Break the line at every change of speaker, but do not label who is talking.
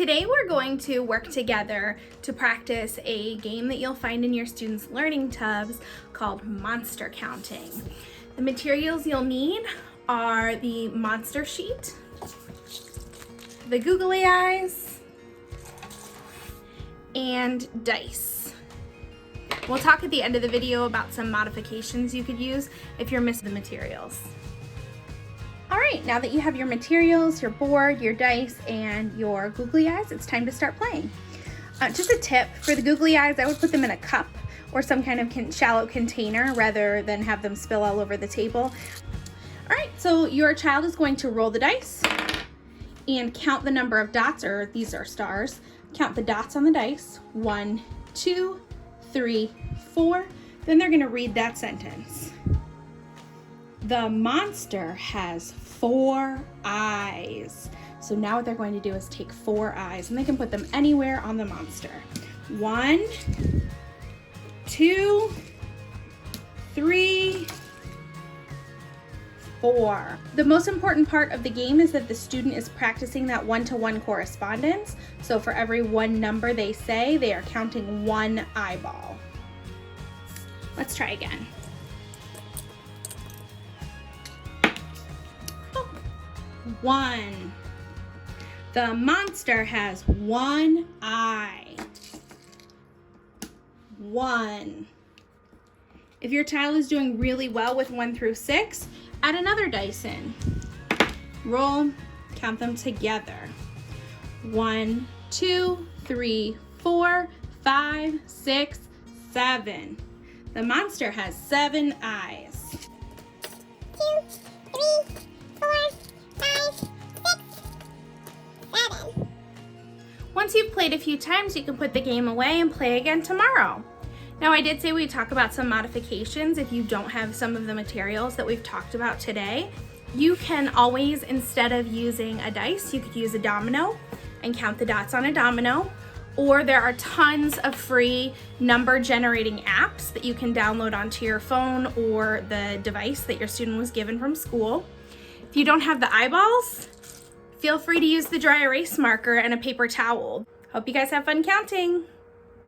Today we're going to work together to practice a game that you'll find in your students' learning tubs called monster counting. The materials you'll need are the monster sheet, the googly eyes, and dice. We'll talk at the end of the video about some modifications you could use if you're missing the materials. All right, now that you have your materials, your board, your dice, and your googly eyes, it's time to start playing. Just a tip, for the googly eyes, I would put them in a cup or some kind of shallow container rather than have them spill all over the table. All right, so your child is going to roll the dice and count the number of dots, or these are stars. Count the dots on the dice, 1, 2, 3, 4. Then they're gonna read that sentence. The monster has 4 eyes. So now what they're going to do is take 4 eyes, and they can put them anywhere on the monster. 1, 2, 3, 4. The most important part of the game is that the student is practicing that one-to-one correspondence. So for every one number they say, they are counting 1 eyeball. Let's try again. 1. The monster has 1 eye. 1. If your child is doing really well with 1 through 6, add another dice in. Roll, count them together. 1, 2, 3, 4, 5, 6, 7. The monster has 7 eyes.
2, 3, 4, 5, 6, 7.
Once you've played a few times, you can put the game away and play again tomorrow. Now, I did say we'd talk about some modifications if you don't have some of the materials that we've talked about today. You can always, instead of using a dice, you could use a domino and count the dots on a domino. Or there are tons of free number generating apps that you can download onto your phone or the device that your student was given from school. If you don't have the eyeballs, feel free to use the dry erase marker and a paper towel. Hope you guys have fun counting.